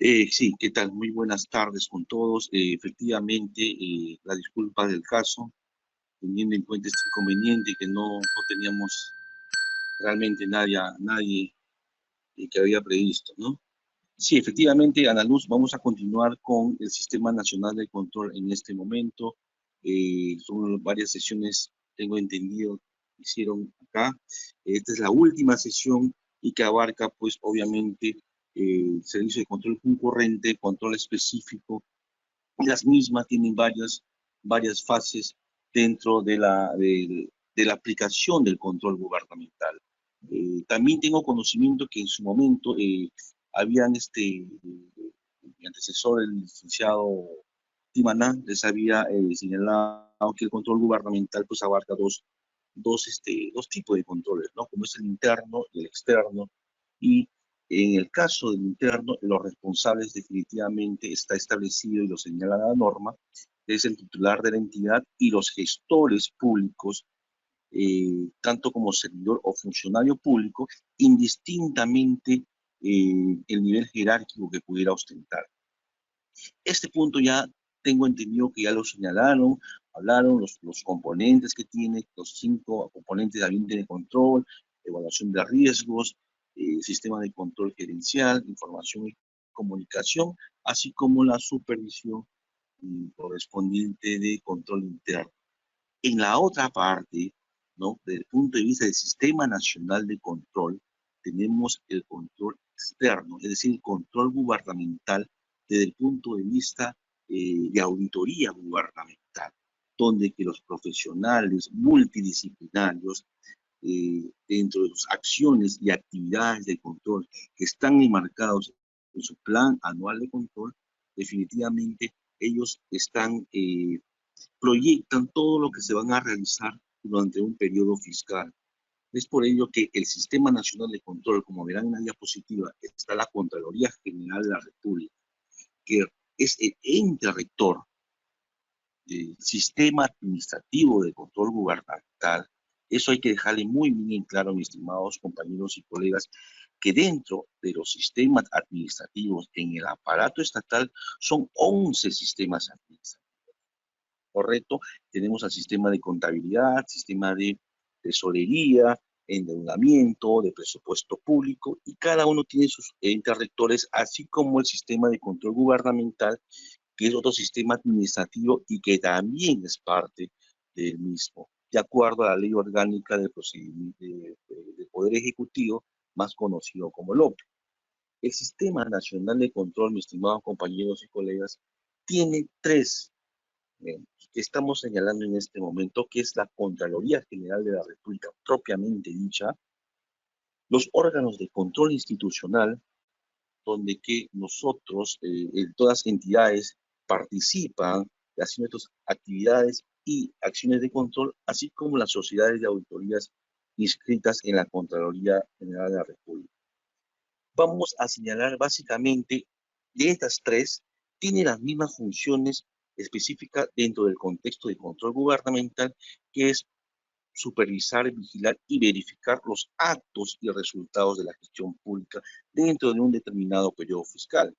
Sí, ¿qué tal? Muy buenas tardes con todos. Efectivamente, la disculpa del caso, teniendo en cuenta este inconveniente que no teníamos realmente nadie que había previsto, ¿no? Sí, efectivamente, Ana Luz, vamos a continuar con el Sistema Nacional de Control en este momento. Son varias sesiones, tengo entendido, que hicieron acá. Esta es la última sesión y que abarca, pues, obviamente, servicio de control concurrente, control específico. Las mismas tienen varias fases dentro de la aplicación del control gubernamental. También tengo conocimiento que en su momento habían mi antecesor, el licenciado Timaná, les había señalado que el control gubernamental pues abarca dos tipos de controles, ¿no? Como es el interno y el externo. Y en el caso del interno, los responsables definitivamente está establecido y lo señala la norma, es el titular de la entidad y los gestores públicos, tanto como servidor o funcionario público, indistintamente el nivel jerárquico que pudiera ostentar. Este punto ya tengo entendido que ya lo señalaron, hablaron los componentes que tiene, los 5 componentes de ambiente de control, evaluación de riesgos, sistema de control gerencial, información y comunicación, así como la supervisión correspondiente de control interno. En la otra parte, ¿no? Desde el punto de vista del Sistema Nacional de Control, tenemos el control externo, es decir, el control gubernamental desde el punto de vista de auditoría gubernamental, donde que los profesionales multidisciplinarios, dentro de sus acciones y actividades de control que están enmarcados en su plan anual de control, definitivamente ellos proyectan todo lo que se van a realizar durante un periodo fiscal. Es por ello que el Sistema Nacional de Control, como verán en la diapositiva, está la Contraloría General de la República, que es el ente rector del sistema administrativo de control gubernamental. Eso hay que dejarle muy bien claro, mis estimados compañeros y colegas, que dentro de los sistemas administrativos en el aparato estatal son 11 sistemas administrativos. ¿Correcto? Tenemos al sistema de contabilidad, sistema de tesorería, endeudamiento, de presupuesto público, y cada uno tiene sus entes rectores, así como el sistema de control gubernamental, que es otro sistema administrativo y que también es parte del mismo, de acuerdo a la Ley Orgánica del Procedimiento del Poder Ejecutivo, más conocido como LOPE. El Sistema Nacional de Control, mis estimados compañeros y colegas, tiene tres que estamos señalando en este momento, que es la Contraloría General de la República propiamente dicha, los órganos de control institucional, donde que nosotros, todas entidades, participan haciendo estas actividades y acciones de control, así como las sociedades de auditorías inscritas en la Contraloría General de la República. Vamos a señalar básicamente de estas tres, tiene las mismas funciones específicas dentro del contexto de control gubernamental, que es supervisar, vigilar y verificar los actos y resultados de la gestión pública dentro de un determinado periodo fiscal.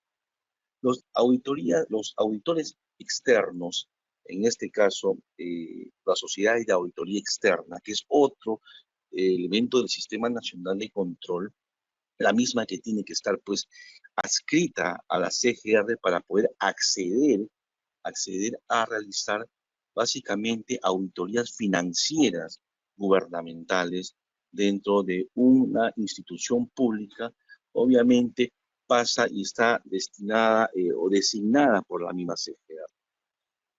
Los auditores externos, en este caso, las sociedades de auditoría externa, que es otro elemento del Sistema Nacional de Control, la misma que tiene que estar pues adscrita a la CGR para poder acceder a realizar básicamente auditorías financieras gubernamentales dentro de una institución pública. Obviamente pasa y está destinada o designada por la misma CGR.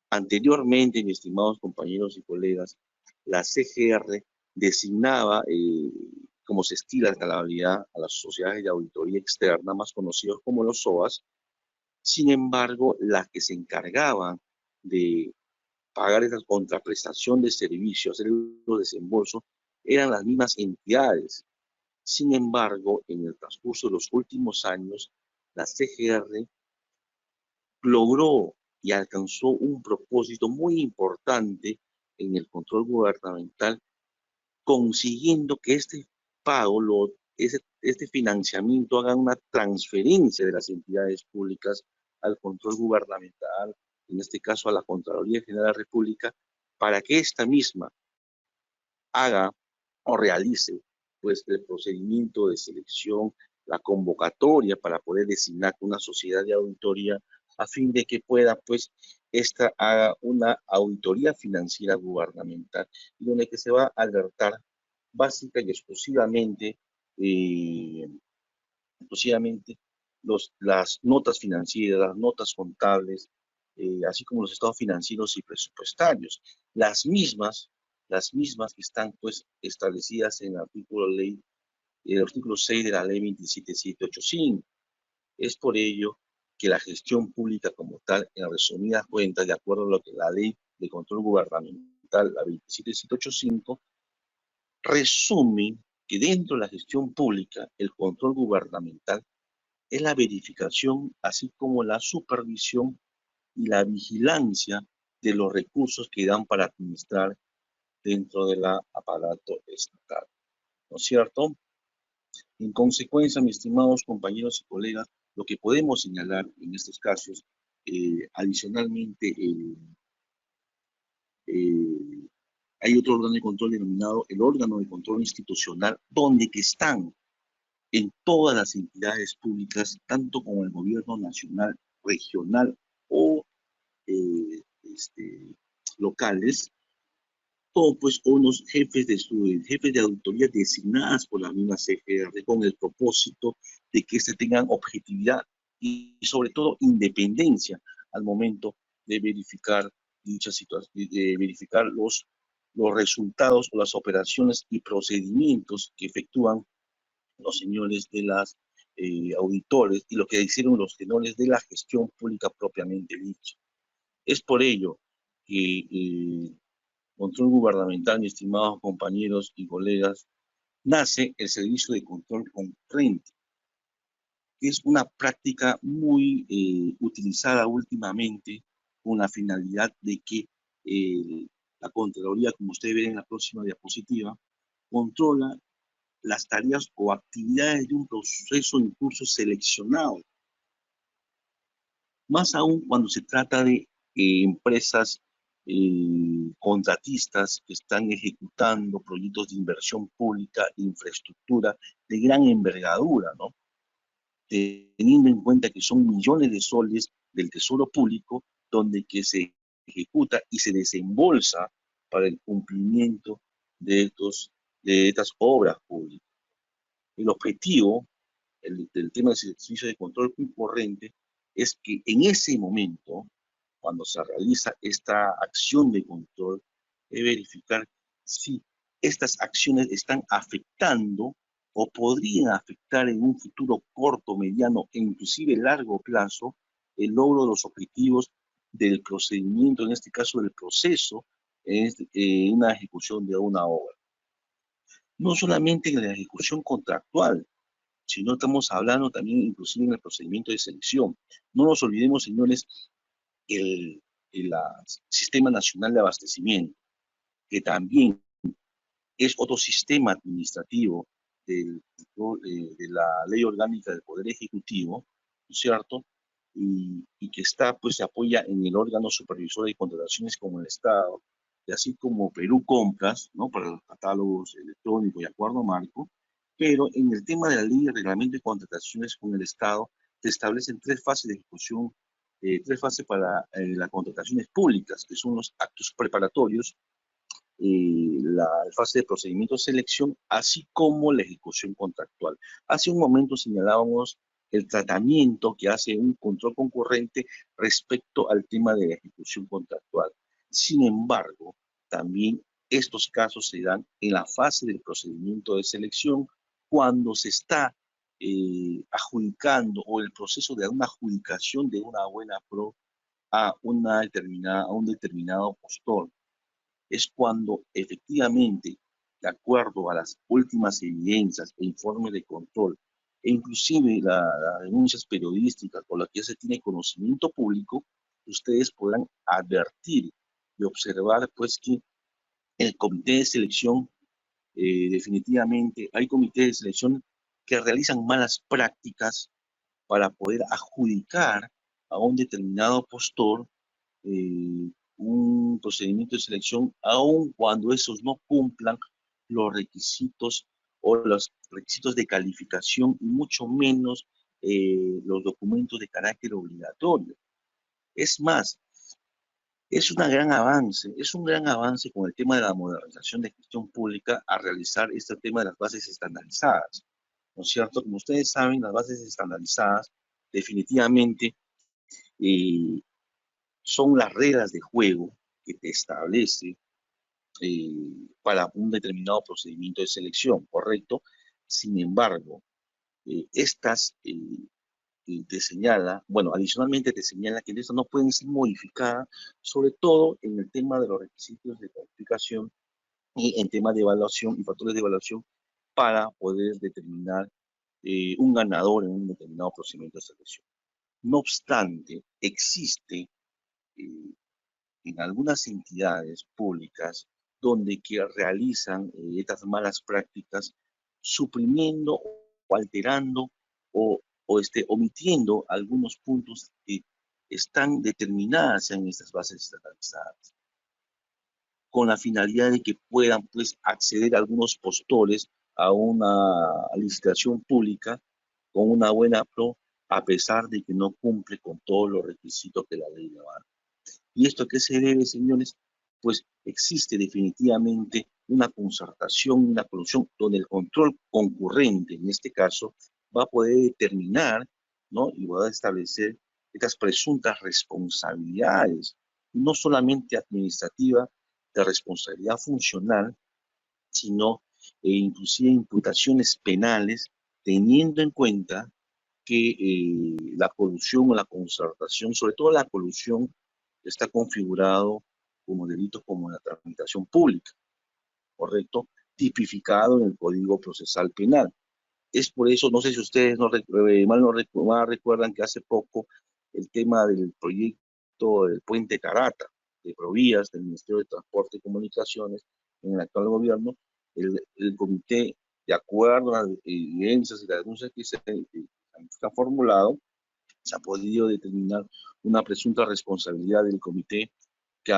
Anteriormente, mis estimados compañeros y colegas, la CGR designaba, como se estila en la realidad, a las sociedades de auditoría externa, más conocidos como los SOAS. Sin embargo, las que se encargaban de pagar esa contraprestación de servicios, hacer los desembolsos, eran las mismas entidades. Sin embargo, en el transcurso de los últimos años, la CGR logró y alcanzó un propósito muy importante en el control gubernamental, consiguiendo que este pago lo este financiamiento haga una transferencia de las entidades públicas al control gubernamental, en este caso a la Contraloría General de la República, para que esta misma haga o realice pues el procedimiento de selección, la convocatoria para poder designar una sociedad de auditoría a fin de que pueda pues esta haga una auditoría financiera gubernamental y donde que se va a alertar básica y eh, exclusivamente las notas financieras, las notas contables, así como los estados financieros y presupuestarios. Las mismas que están pues establecidas en el artículo 6 de la ley 27785. Es por ello que la gestión pública como tal, en resumidas cuentas, de acuerdo a lo que la ley de control gubernamental, la 27785, resume que dentro de la gestión pública, el control gubernamental es la verificación, así como la supervisión y la vigilancia de los recursos que dan para administrar dentro del aparato estatal, ¿no es cierto? En consecuencia, mis estimados compañeros y colegas, lo que podemos señalar en estos casos, adicionalmente, eh, hay otro órgano de control denominado el órgano de control institucional, donde que están en todas las entidades públicas, tanto como el gobierno nacional, regional o locales, o pues unos jefes de auditoría designadas por la misma CGR con el propósito de que se tengan objetividad y sobre todo independencia al momento de verificar dichas situaciones, de verificar los resultados o las operaciones y procedimientos que efectúan los señores de las auditores y lo que hicieron los tenores de la gestión pública propiamente dicha. Es por ello que control gubernamental, mis estimados compañeros y colegas, nace el servicio de control concurrente, que es una práctica muy utilizada últimamente con la finalidad de que la Contraloría, como ustedes ven en la próxima diapositiva, controla las tareas o actividades de un proceso en curso seleccionado, más aún cuando se trata de empresas contratistas que están ejecutando proyectos de inversión pública, infraestructura de gran envergadura, ¿no? Teniendo en cuenta que son millones de soles del tesoro público donde que se ejecuta y se desembolsa para el cumplimiento de estas obras públicas. El objetivo del tema del servicio de control concurrente es que en ese momento, cuando se realiza esta acción de control, es verificar si estas acciones están afectando o podrían afectar en un futuro corto, mediano e inclusive largo plazo el logro de los objetivos del procedimiento, en este caso del proceso, en una ejecución de una obra. No solamente en la ejecución contractual, sino estamos hablando también inclusive en el procedimiento de selección. No nos olvidemos, señores, el Sistema Nacional de Abastecimiento, que también es otro sistema administrativo de la Ley Orgánica del Poder Ejecutivo, ¿no es cierto? Y que está, pues, se apoya en el órgano supervisor de contrataciones como el Estado, y así como Perú Compras, ¿no? Para los catálogos electrónicos y acuerdo marco, pero en el tema de la ley de reglamento de contrataciones con el Estado, se establecen tres fases de ejecución, tres fases para las contrataciones públicas, que son los actos preparatorios, la fase de procedimiento de selección, así como la ejecución contractual. Hace un momento señalábamos el tratamiento que hace un control concurrente respecto al tema de la ejecución contractual. Sin embargo, también estos casos se dan en la fase del procedimiento de selección cuando se está adjudicando o el proceso de una adjudicación de una buena pro a un determinado postor. Es cuando efectivamente, de acuerdo a las últimas evidencias e informes de control, e inclusive las denuncias periodísticas por las que se tiene conocimiento público, ustedes podrán advertir y observar pues que el comité de selección, definitivamente, hay comités de selección que realizan malas prácticas para poder adjudicar a un determinado postor un procedimiento de selección, aun cuando esos no cumplan los requisitos o los requisitos de calificación, y mucho menos los documentos de carácter obligatorio. Es más, es un gran avance con el tema de la modernización de gestión pública a realizar este tema de las bases estandarizadas, ¿no es cierto? Como ustedes saben, las bases estandarizadas definitivamente eh, son las reglas de juego que te establece para un determinado procedimiento de selección, ¿correcto? Sin embargo, estas te señala, bueno, adicionalmente te señala que estas no pueden ser modificadas, sobre todo en el tema de los requisitos de calificación y en tema de evaluación y factores de evaluación para poder determinar un ganador en un determinado procedimiento de selección. No obstante, existe en algunas entidades públicas donde que realizan estas malas prácticas, suprimiendo o alterando omitiendo algunos puntos que están determinadas en estas bases estandarizadas, con la finalidad de que puedan pues acceder a algunos postores a una licitación pública con una buena pro, a pesar de que no cumple con todos los requisitos que la ley le da. ¿Y esto a qué se debe, señores? Pues existe definitivamente una concertación, una colusión, donde el control concurrente, en este caso, va a poder determinar, ¿no? Y va a establecer estas presuntas responsabilidades, no solamente administrativa, de responsabilidad funcional, sino inclusive imputaciones penales, teniendo en cuenta que la colusión o la concertación, sobre todo la colusión, está configurado como delito como la tramitación pública, ¿correcto? Tipificado en el Código Procesal Penal. Es por eso, no sé si ustedes mal recuerdan que hace poco el tema del proyecto del Puente Carata, de Provías, del Ministerio de Transporte y Comunicaciones, en el actual gobierno, el comité, de acuerdo a las evidencias y las denuncias que se han formulado, se ha podido determinar una presunta responsabilidad del comité que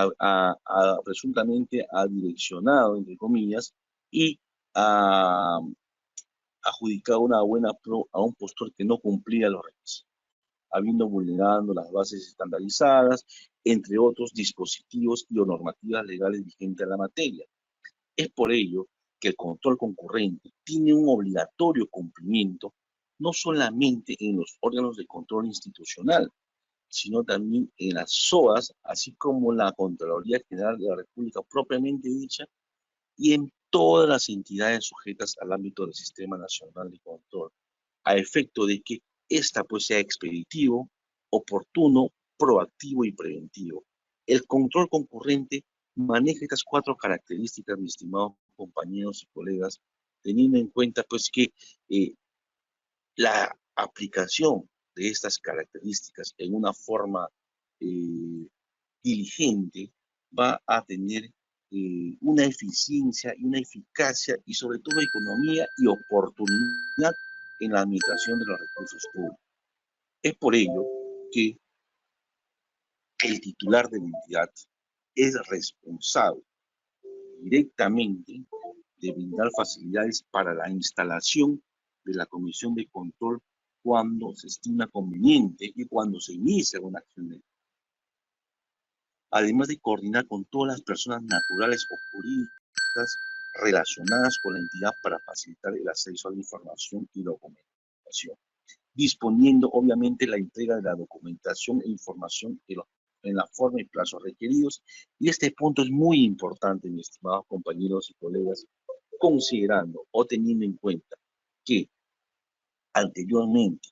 presuntamente ha direccionado, entre comillas, y ha adjudicado una buena pro a un postor que no cumplía los requisitos, habiendo vulnerado las bases estandarizadas, entre otros dispositivos y o normativas legales vigentes en la materia. Es por ello que el control concurrente tiene un obligatorio cumplimiento no solamente en los órganos de control institucional, sino también en las SOAS, así como la Contraloría General de la República propiamente dicha, y en todas las entidades sujetas al ámbito del Sistema Nacional de Control, a efecto de que ésta pues sea expeditivo, oportuno, proactivo y preventivo. El control concurrente maneja estas cuatro características, mis estimados compañeros y colegas, teniendo en cuenta pues que la aplicación de estas características en una forma diligente va a tener una eficiencia y una eficacia y sobre todo economía y oportunidad en la administración de los recursos públicos. Es por ello que el titular de la entidad es responsable directamente de brindar facilidades para la instalación de la comisión de control cuando se estima conveniente y cuando se inicia una acción de, además de coordinar con todas las personas naturales o jurídicas relacionadas con la entidad para facilitar el acceso a la información y documentación, disponiendo obviamente la entrega de la documentación e información en la forma y plazos requeridos. Y este punto es muy importante, mis estimados compañeros y colegas, considerando o teniendo en cuenta que anteriormente,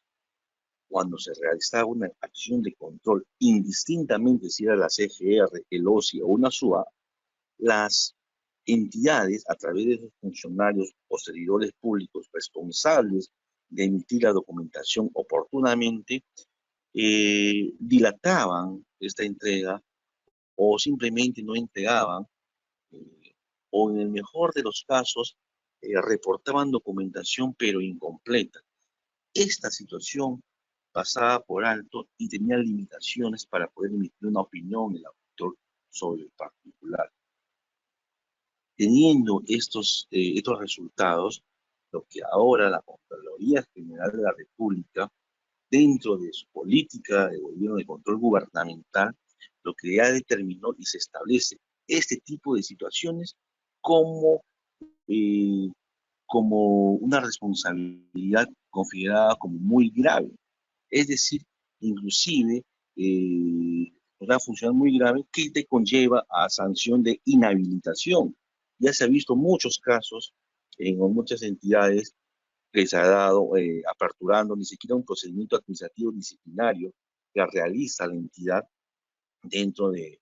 cuando se realizaba una acción de control, indistintamente si era la CGR, el OSI o una SUA, las entidades, a través de sus funcionarios o servidores públicos responsables de emitir la documentación oportunamente, dilataban esta entrega o simplemente no entregaban, o en el mejor de los casos, reportaban documentación pero incompleta. Esta situación pasaba por alto y tenía limitaciones para poder emitir una opinión el auditor sobre el particular. Teniendo estos resultados, lo que ahora la Contraloría General de la República, dentro de su política de gobierno de control gubernamental, lo que ya determinó y se establece este tipo de situaciones como, eh, como una responsabilidad considerada como muy grave. Es decir, inclusive una función muy grave que te conlleva a sanción de inhabilitación. Ya se ha visto muchos casos en muchas entidades que se ha dado aperturando ni siquiera un procedimiento administrativo disciplinario que realiza la entidad dentro de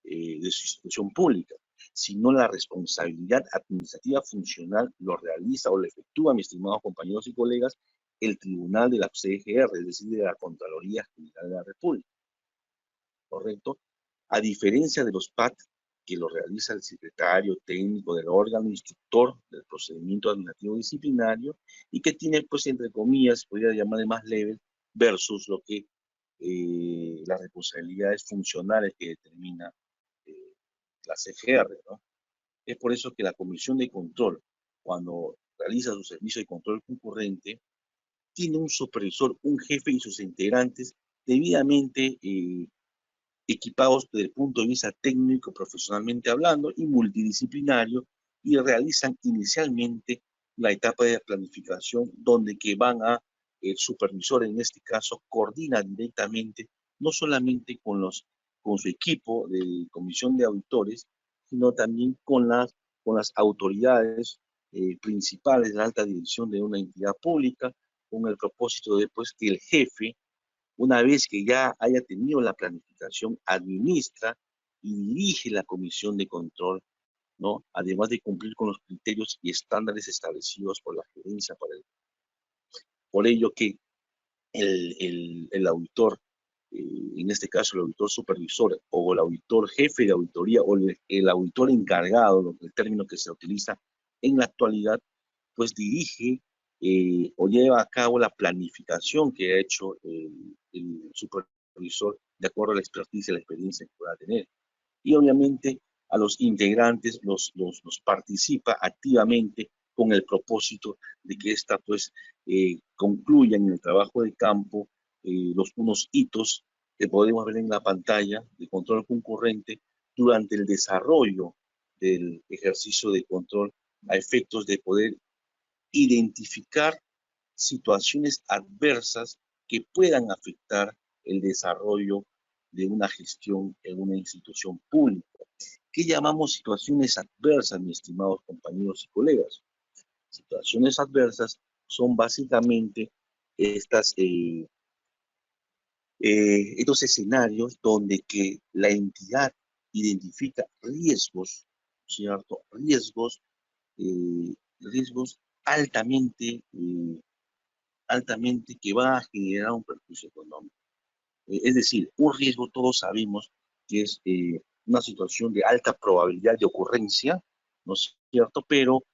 su institución pública, sino la responsabilidad administrativa funcional lo realiza o lo efectúa, mis estimados compañeros y colegas, el Tribunal de la CGR, es decir, de la Contraloría General de la República, ¿correcto? A diferencia de los PAT, que lo realiza el secretario técnico del órgano instructor del procedimiento administrativo disciplinario y que tiene, pues, entre comillas, podría llamar de más leve, versus lo que las responsabilidades funcionales que determina la CGR, ¿no? Es por eso que la Comisión de Control, cuando realiza su servicio de control concurrente, tiene un supervisor, un jefe y sus integrantes debidamente equipados desde el punto de vista técnico, profesionalmente hablando, y multidisciplinario, y realizan inicialmente la etapa de planificación, donde que van a, el supervisor en este caso, coordina directamente, no solamente con su equipo de comisión de auditores, sino también con las autoridades principales de la alta dirección de una entidad pública, con el propósito de, pues, que el jefe, una vez que ya haya tenido la planificación, administra y dirige la comisión de control, ¿no? Además de cumplir con los criterios y estándares establecidos por la gerencia para el. Por ello que el auditor, en este caso el auditor supervisor o el auditor jefe de auditoría o el auditor encargado, el término que se utiliza en la actualidad, pues dirige o lleva a cabo la planificación que ha hecho el supervisor de acuerdo a la expertise y la experiencia que pueda tener. Y obviamente a los integrantes los participa activamente con el propósito de que ésta, pues, concluya en el trabajo de campo unos hitos que podemos ver en la pantalla de control concurrente durante el desarrollo del ejercicio de control a efectos de poder identificar situaciones adversas que puedan afectar el desarrollo de una gestión en una institución pública. ¿Qué llamamos situaciones adversas, mis estimados compañeros y colegas? Situaciones adversas son básicamente estos escenarios donde que la entidad identifica riesgos, ¿cierto? Riesgos altamente, altamente que va a generar un perjuicio económico. Es decir, un riesgo todos sabemos que es una situación de alta probabilidad de ocurrencia, ¿no es cierto? Pero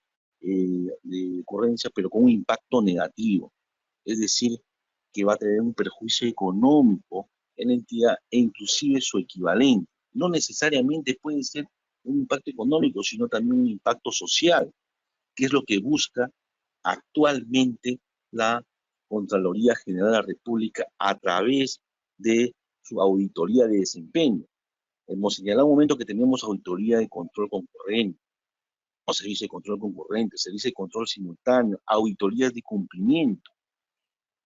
de ocurrencia, pero con un impacto negativo. Es decir, que va a tener un perjuicio económico en la entidad e inclusive su equivalente. No necesariamente puede ser un impacto económico, sino también un impacto social, que es lo que busca actualmente la Contraloría General de la República a través de su auditoría de desempeño. Hemos señalado un momento que tenemos auditoría de control concurrente, o servicio de control concurrente, servicio de control simultáneo, auditorías de cumplimiento,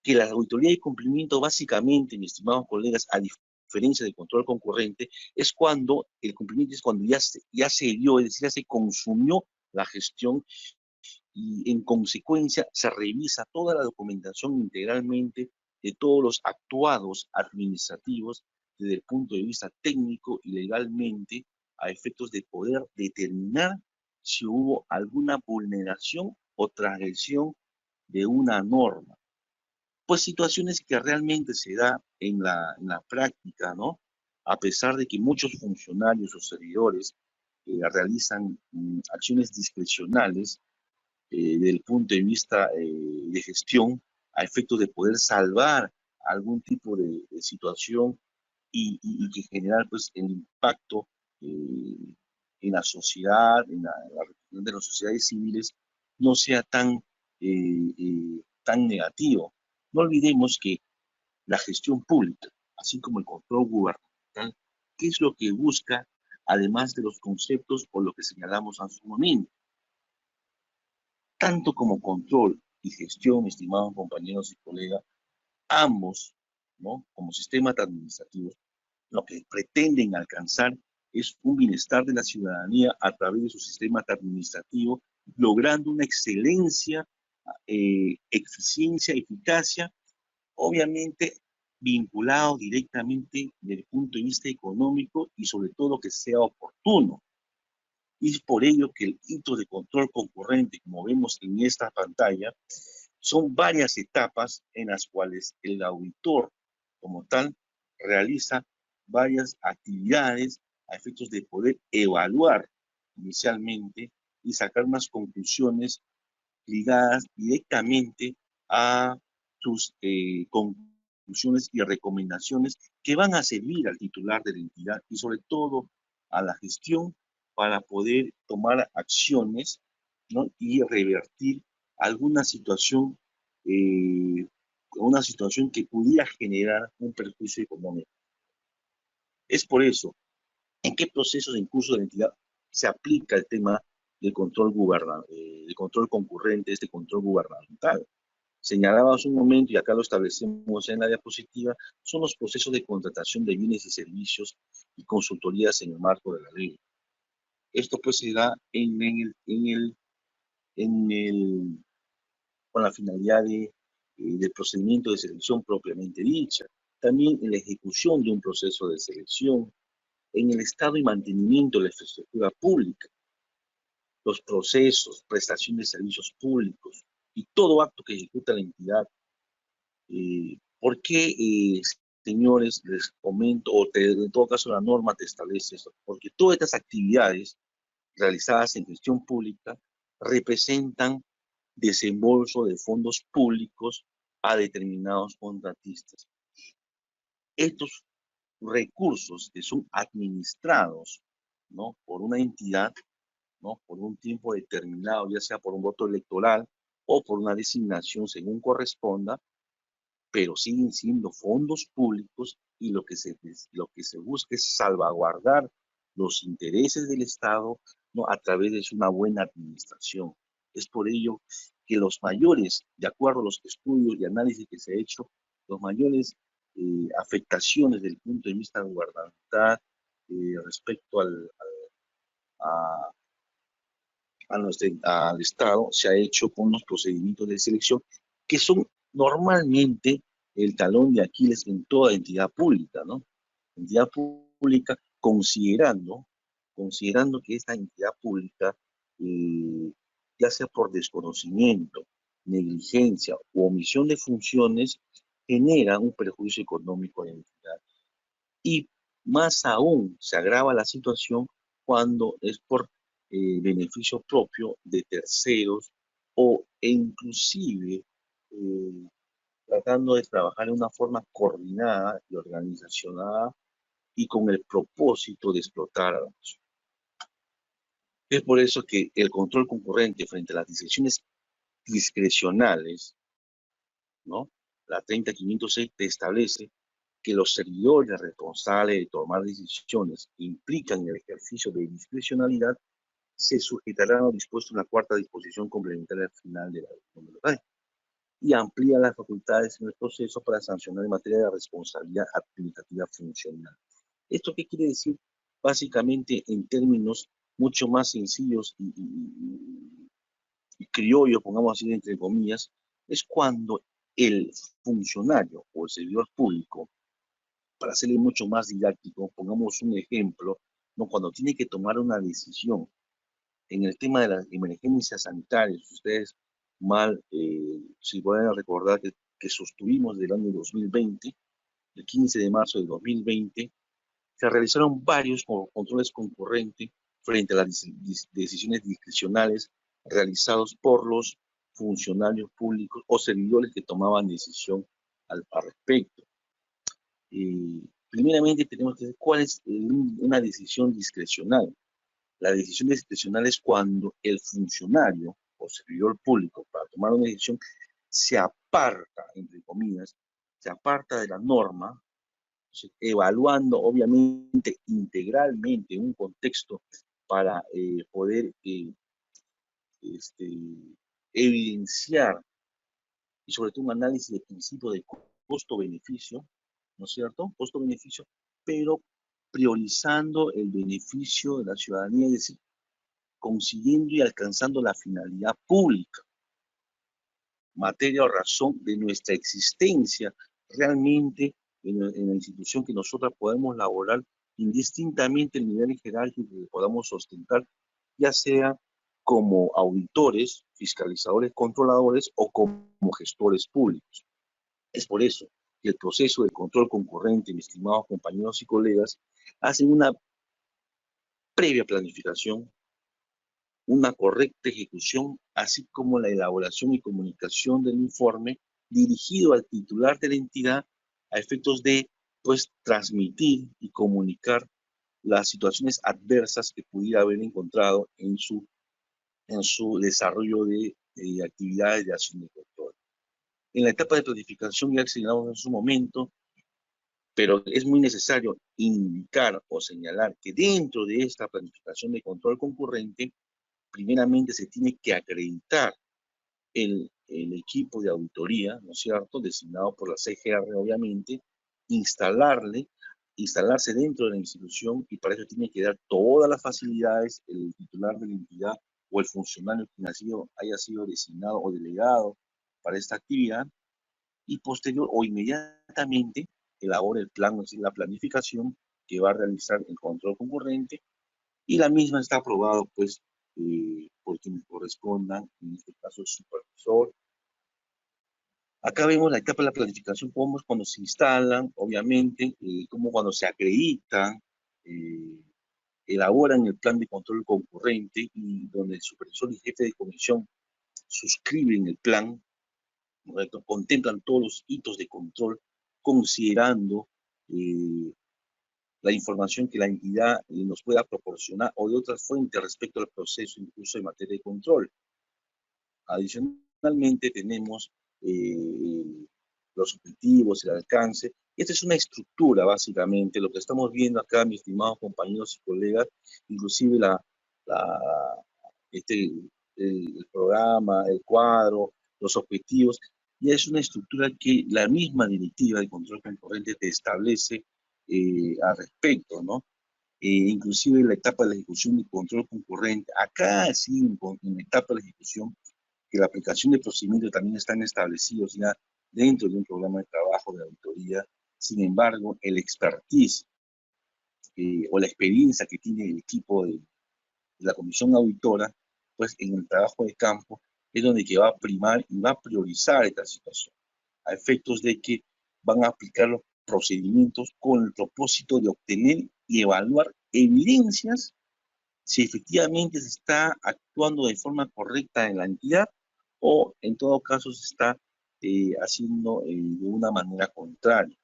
que la auditoría de cumplimiento básicamente, mis estimados colegas, a diferencia del control concurrente, es cuando el cumplimiento es cuando ya se dio, es decir, ya se consumió la gestión y en consecuencia se revisa toda la documentación integralmente de todos los actuados administrativos desde el punto de vista técnico y legalmente a efectos de poder determinar si hubo alguna vulneración o transgresión de una norma. Pues situaciones que realmente se da en la práctica, ¿no? A pesar de que muchos funcionarios o servidores realizan acciones discrecionales, desde el punto de vista de gestión, a efectos de poder salvar algún tipo de situación y que generar pues el impacto en la sociedad, en la representación de las sociedades civiles, no sea tan negativo. No olvidemos que la gestión pública, así como el control gubernamental, ¿qué es lo que busca, además de los conceptos o lo que señalamos hace un momento? Tanto como control y gestión, estimados compañeros y colegas, ambos, ¿no? Como sistemas administrativos, lo que pretenden alcanzar es un bienestar de la ciudadanía a través de su sistema administrativo, logrando una excelencia, eficiencia, eficacia, obviamente vinculado directamente desde el punto de vista económico y sobre todo que sea oportuno. Y es por ello que el hito de control concurrente, como vemos en esta pantalla, son varias etapas en las cuales el auditor, como tal, realiza varias actividades a efectos de poder evaluar inicialmente y sacar unas conclusiones ligadas directamente a sus conclusiones y recomendaciones que van a servir al titular de la entidad y sobre todo a la gestión para poder tomar acciones, ¿no? Y revertir alguna una situación que pudiera generar un perjuicio económico. Es por eso, ¿en qué procesos en curso de la entidad se aplica el tema de control concurrente, este control gubernamental? Señalaba hace un momento, y acá lo establecemos en la diapositiva, son los procesos de contratación de bienes y servicios y consultorías en el marco de la ley. Esto pues se da con la finalidad del procedimiento de selección propiamente dicha. También en la ejecución de un proceso de selección, en el estado y mantenimiento de la infraestructura pública, los procesos, prestación de servicios públicos y todo acto que ejecuta la entidad. ¿Por qué, señores, les comento, en todo caso la norma te establece eso? Porque todas estas actividades realizadas en gestión pública representan desembolso de fondos públicos a determinados contratistas. Estos recursos que son administrados, ¿no? Por una entidad, ¿no? Por un tiempo determinado, ya sea por un voto electoral o por una designación según corresponda, pero siguen siendo fondos públicos y lo que se busca es salvaguardar los intereses del Estado, ¿no? A través de una buena administración. Es por ello que los mayores, de acuerdo a los estudios y análisis que se ha hecho, los mayores afectaciones desde el punto de vista gubernamental respecto a, al Estado se ha hecho con los procedimientos de selección que son normalmente el talón de Aquiles en toda entidad pública, ¿no? Entidad pública considerando que esta entidad pública, ya sea por desconocimiento, negligencia o omisión de funciones, genera un perjuicio económico a la entidad. Y más aún se agrava la situación cuando es por beneficio propio de terceros e inclusive tratando de trabajar de una forma coordinada y organizacionada y con el propósito de explotar a la nación. Es por eso que el control concurrente frente a las decisiones discrecionales, ¿no? La 30506 te establece que los servidores responsables de tomar decisiones que implican el ejercicio de discrecionalidad se sujetarán a lo dispuesto en la cuarta disposición complementaria final de la ley y amplía las facultades en el proceso para sancionar en materia de responsabilidad administrativa funcional. ¿Esto qué quiere decir? Básicamente, en términos mucho más sencillos y criollos, pongamos así entre comillas, es cuando el funcionario o el servidor público, para hacerle mucho más didáctico, pongamos un ejemplo, ¿no? Cuando tiene que tomar una decisión en el tema de las emergencias sanitarias, ustedes si pueden recordar que sostuvimos del año 2020, el 15 de marzo de 2020, se realizaron varios controles concurrentes frente a las decisiones discrecionales realizados por los funcionarios públicos o servidores que tomaban decisión al respecto. Primeramente tenemos que ver cuál es una decisión discrecional. La decisión discrecional es cuando el funcionario o servidor público, para tomar una decisión, se aparta, entre comillas, se aparta de la norma, evaluando obviamente integralmente un contexto para poder evidenciar y sobre todo un análisis de principio de costo-beneficio, ¿no es cierto? Costo-beneficio, pero priorizando el beneficio de la ciudadanía, es decir, consiguiendo y alcanzando la finalidad pública, materia o razón de nuestra existencia realmente en la institución que nosotros podemos laborar indistintamente el nivel jerárquico que podamos ostentar, ya sea como auditores, fiscalizadores, controladores o como gestores públicos. Es por eso que el proceso de control concurrente, mis estimados compañeros y colegas, hace una previa planificación, una correcta ejecución, así como la elaboración y comunicación del informe dirigido al titular de la entidad a efectos de, pues, transmitir y comunicar las situaciones adversas que pudiera haber encontrado en su desarrollo de actividades de acción de control. En la etapa de planificación ya señalamos en su momento, pero es muy necesario indicar o señalar que dentro de esta planificación de control concurrente, primeramente se tiene que acreditar el equipo de auditoría, ¿no es cierto?, designado por la CGR, obviamente, instalarse dentro de la institución, y para eso tiene que dar todas las facilidades el titular de la entidad o el funcionario que haya sido designado o delegado para esta actividad, y posterior o inmediatamente elabora el plan, es decir, la planificación que va a realizar el control concurrente, y la misma está aprobada, pues, por quienes correspondan, en este caso el supervisor. Acá vemos la etapa de la planificación, como es cuando se instalan, obviamente, como cuando se acreditan, elaboran el plan de control concurrente, y donde el supervisor y jefe de comisión suscriben el plan, ¿correcto? Contemplan todos los hitos de control, considerando la información que la entidad nos pueda proporcionar o de otras fuentes respecto al proceso incluso en materia de control. Adicionalmente tenemos los objetivos, el alcance. Esta es una estructura, básicamente, lo que estamos viendo acá, mis estimados compañeros y colegas, inclusive el programa, el cuadro, los objetivos, y es una estructura que la misma directiva de control concurrente te establece al respecto, ¿no? Inclusive en la etapa de la ejecución de control concurrente, acá sí, en la etapa de la ejecución, que la aplicación de procedimientos también están establecidos ya dentro de un programa de trabajo de auditoría. Sin embargo, el expertise o la experiencia que tiene el equipo de la comisión auditora, pues en el trabajo de campo, es donde que va a primar y va a priorizar esta situación, a efectos de que van a aplicar los procedimientos con el propósito de obtener y evaluar evidencias si efectivamente se está actuando de forma correcta en la entidad, o en todo caso se está haciendo de una manera contraria.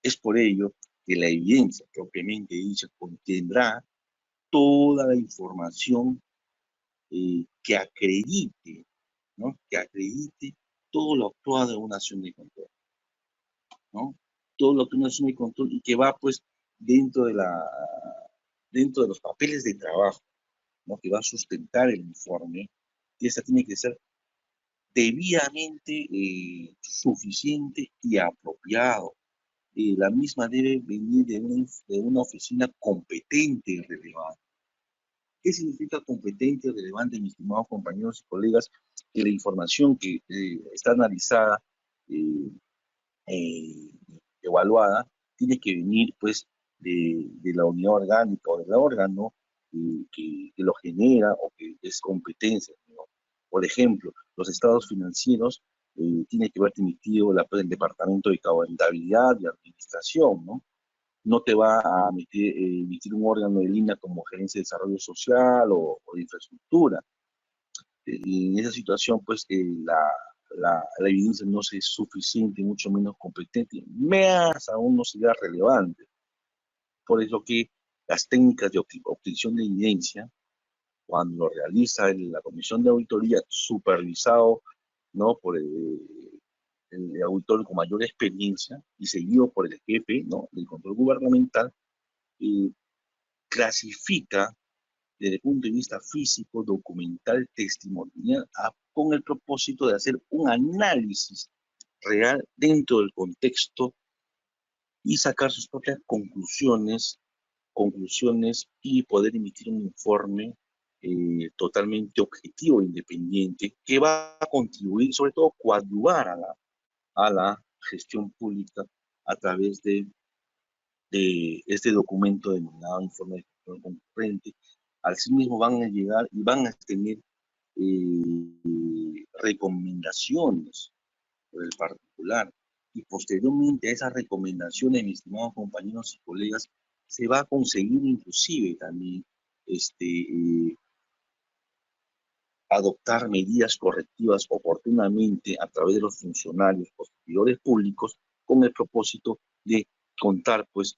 Es por ello que la evidencia propiamente dicha contendrá toda la información que acredite, ¿no? Que acredite todo lo actuado en una acción de control, ¿no? Todo lo que una acción de control, y que va, pues, dentro de los papeles de trabajo, ¿no?, que va a sustentar el informe, y esta tiene que ser debidamente suficiente y apropiado. La misma debe venir de una oficina competente y relevante. ¿Qué significa competente y relevante, mis estimados compañeros y colegas? Que la información que está analizada, eh, eh, evaluada, tiene que venir, pues, de la unidad orgánica o del órgano que lo genera o que es competencia, ¿no? Por ejemplo, los estados financieros tiene que haber emitido el Departamento de Contabilidad y Administración, ¿no? No te va a emitir un órgano de línea como Gerencia de Desarrollo Social o de Infraestructura. Y en esa situación, pues, la evidencia no es suficiente, mucho menos competente, más aún no sería relevante. Por eso que las técnicas de obtención de evidencia, cuando lo realiza la comisión de auditoría, supervisado, ¿no?, por el auditor con mayor experiencia y seguido por el jefe, ¿no?, del control gubernamental, clasifica desde el punto de vista físico, documental, testimonial, con el propósito de hacer un análisis real dentro del contexto y sacar sus propias conclusiones y poder emitir un informe totalmente objetivo e independiente que va a contribuir, sobre todo, coadyuvar a la gestión pública a través de este documento denominado informe de control concurrente. Asimismo van a llegar y van a tener recomendaciones por el particular, y posteriormente a esas recomendaciones, mis estimados compañeros y colegas, se va a conseguir inclusive también adoptar medidas correctivas oportunamente a través de los funcionarios o servidores públicos, con el propósito de contar, pues,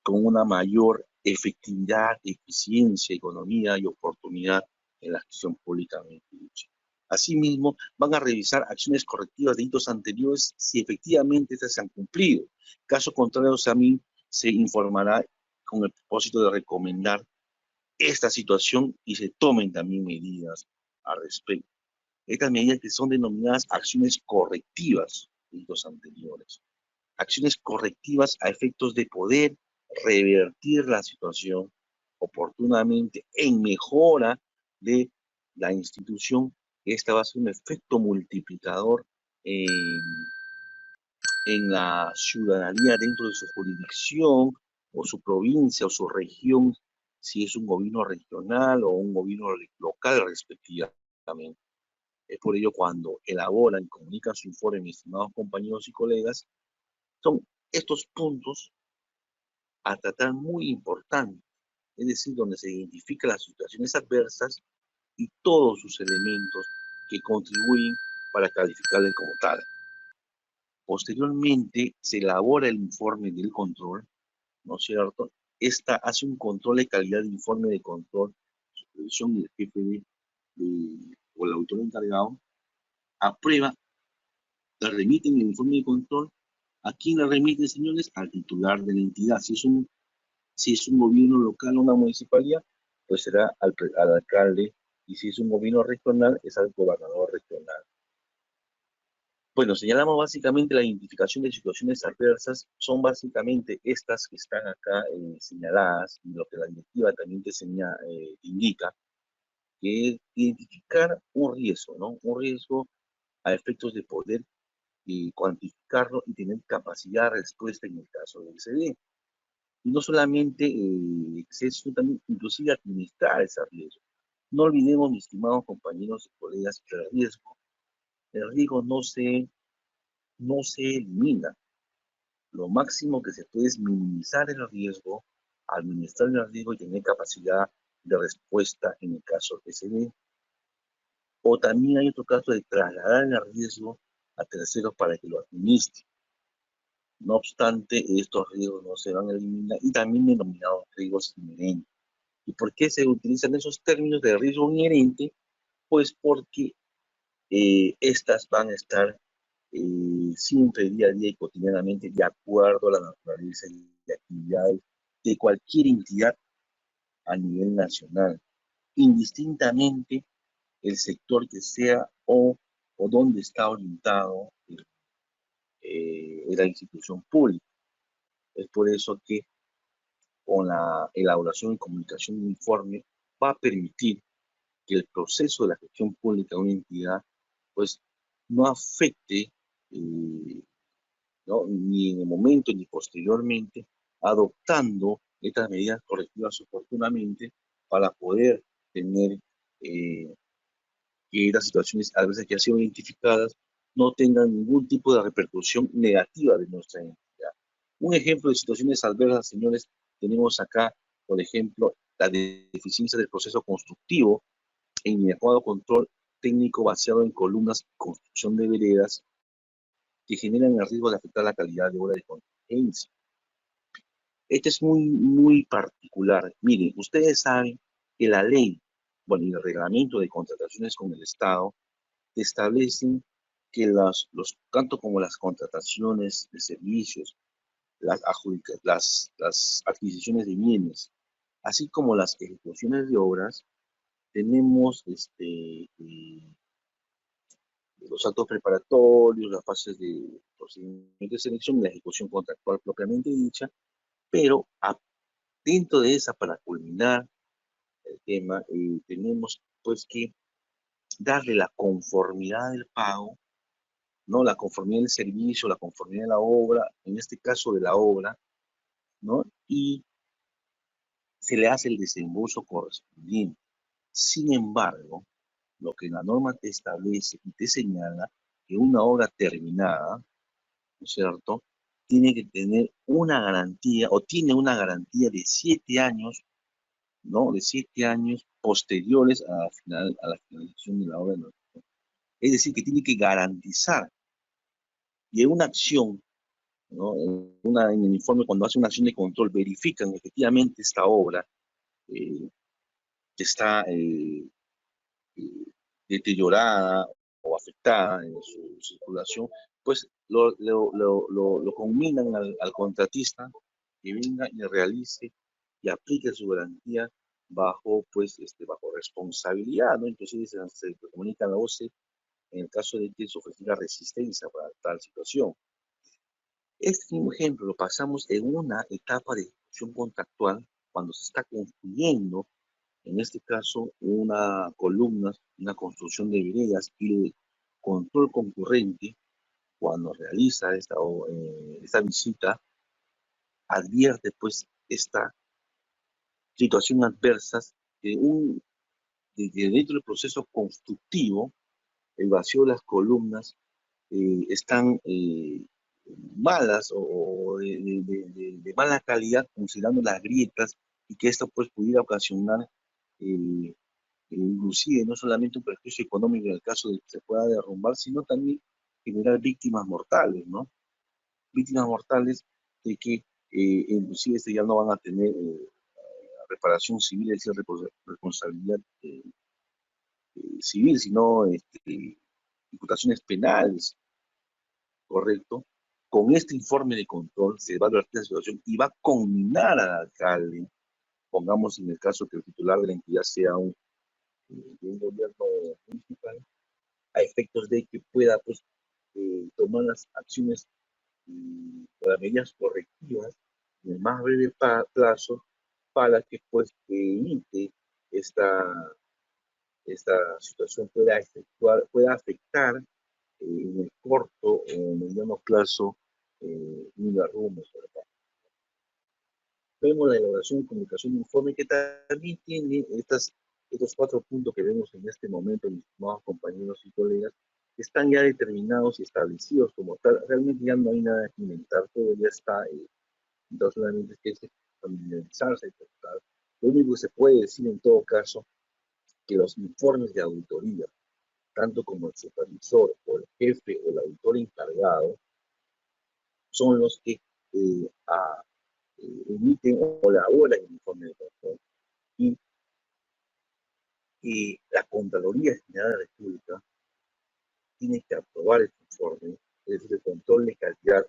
con una mayor efectividad, eficiencia, economía y oportunidad en la gestión pública. Asimismo, van a revisar acciones correctivas de hitos anteriores si efectivamente estas se han cumplido. Caso contrario, también se informará con el propósito de recomendar esta situación y se tomen también medidas al respecto. Estas medidas que son denominadas acciones correctivas de hitos anteriores. Acciones correctivas a efectos de poder revertir la situación oportunamente en mejora de la institución. Esta va a ser un efecto multiplicador en la ciudadanía dentro de su jurisdicción o su provincia o su región, si es un gobierno regional o un gobierno local respectivamente. Es por ello cuando elaboran y comunican su informe, mis estimados compañeros y colegas, son estos puntos a tratar muy importantes, es decir, donde se identifican las situaciones adversas y todos sus elementos que contribuyen para calificarle como tal. Posteriormente se elabora el informe del control, ¿no es cierto? Esta hace un control de calidad de informe de control, supervisión, y el jefe o el autor encargado aprueba, le remiten el informe de control. ¿A quién le remiten, señores? Al titular de la entidad. Si es un gobierno local o una municipalidad, pues será al alcalde, y si es un gobierno regional, es al gobernador regional. Bueno, señalamos básicamente la identificación de situaciones adversas, son básicamente estas que están acá señaladas, y lo que la directiva también te indica, que es identificar un riesgo, ¿no? Un riesgo a efectos de poder cuantificarlo y tener capacidad de respuesta en el caso del CD. Y no solamente exceso, también inclusive administrar ese riesgo. No olvidemos, mis estimados compañeros y colegas, que el riesgo no se elimina. Lo máximo que se puede es minimizar el riesgo, administrar el riesgo y tener capacidad de respuesta en el caso que se dé. O también hay otro caso de trasladar el riesgo a terceros para que lo administren. No obstante, estos riesgos no se van a eliminar, y también denominados riesgos inherentes. ¿Y por qué se utilizan esos términos de riesgo inherente? Pues porque estas van a estar siempre, día a día y cotidianamente, de acuerdo a la naturaleza y actividades de cualquier entidad a nivel nacional, indistintamente el sector que sea o dónde está orientado la institución pública. Es por eso que con la elaboración y comunicación de un informe va a permitir que el proceso de la gestión pública de una entidad, pues, no afecte, ¿no?, ni en el momento ni posteriormente, adoptando estas medidas correctivas oportunamente para poder tener que las situaciones adversas que han sido identificadas no tengan ningún tipo de repercusión negativa de nuestra entidad. Un ejemplo de situaciones adversas, señores, tenemos acá, por ejemplo, la deficiencia del proceso constructivo en inadecuado control técnico basado en columnas y construcción de veredas que generan el riesgo de afectar la calidad de obra de contingencia. Este es muy particular. Miren, ustedes saben que la ley, bueno, y el reglamento de contrataciones con el Estado establecen que tanto como las contrataciones de servicios, las adquisiciones de bienes, así como las ejecuciones de obras, tenemos los actos preparatorios, las fases de procedimiento de selección y la ejecución contractual propiamente dicha, pero dentro de esa, para culminar el tema, tenemos pues que darle la conformidad del pago, ¿no? La conformidad del servicio, la conformidad de la obra, en este caso de la obra, ¿no? Y se le hace el desembolso correspondiente. Sin embargo, lo que la norma te establece y te señala que una obra terminada, ¿no es cierto?, tiene que tener una garantía, o tiene una garantía de 7 años, ¿no? De 7 años posteriores a la finalización de la obra. Es decir, que tiene que garantizar. Y en una acción, ¿no? En el informe, cuando hace una acción de control, verifican efectivamente esta obra que está deteriorada o afectada en su circulación, pues lo combinan al contratista que venga y realice y aplique su garantía bajo, pues, bajo responsabilidad, ¿no? Entonces se comunica a la OCE en el caso de que se ofreciera resistencia para tal situación. Este mismo ejemplo lo pasamos en una etapa de ejecución contractual cuando se está construyendo, en este caso, una columna, una construcción de veredas, y el control concurrente, cuando realiza esta visita, advierte pues esta situación adversa de que dentro del proceso constructivo, el vacío de las columnas están malas o de mala calidad, considerando las grietas, y que esto pues pudiera ocasionar inclusive no solamente un perjuicio económico en el caso de que se pueda derrumbar, sino también generar víctimas mortales, ¿no? Víctimas mortales de que inclusive ya no van a tener reparación civil, es decir, responsabilidad civil, sino imputaciones penales, ¿correcto? Con este informe de control se va a advertir la situación y va a conminar al alcalde, pongamos en el caso que el titular de la entidad sea de un gobierno municipal, a efectos de que pueda pues, tomar las acciones o las medidas correctivas en el más breve plazo para que pues evite esta situación pueda afectar en el corto o mediano plazo un derrumbe, ¿verdad? Vemos la elaboración y comunicación de informe que también tiene estos 4 puntos que vemos en este momento, mis estimados compañeros y colegas, que están ya determinados y establecidos como tal. Realmente ya no hay nada que inventar, todo ya está, entonces solamente es que familiarizarse. Lo único que se puede decir en todo caso, que los informes de auditoría, tanto como el supervisor o el jefe o el auditor encargado, son los que emiten o elaboran el informe de control. Y la Contraloría General de la República tiene que aprobar este informe, es decir, el control de calidad,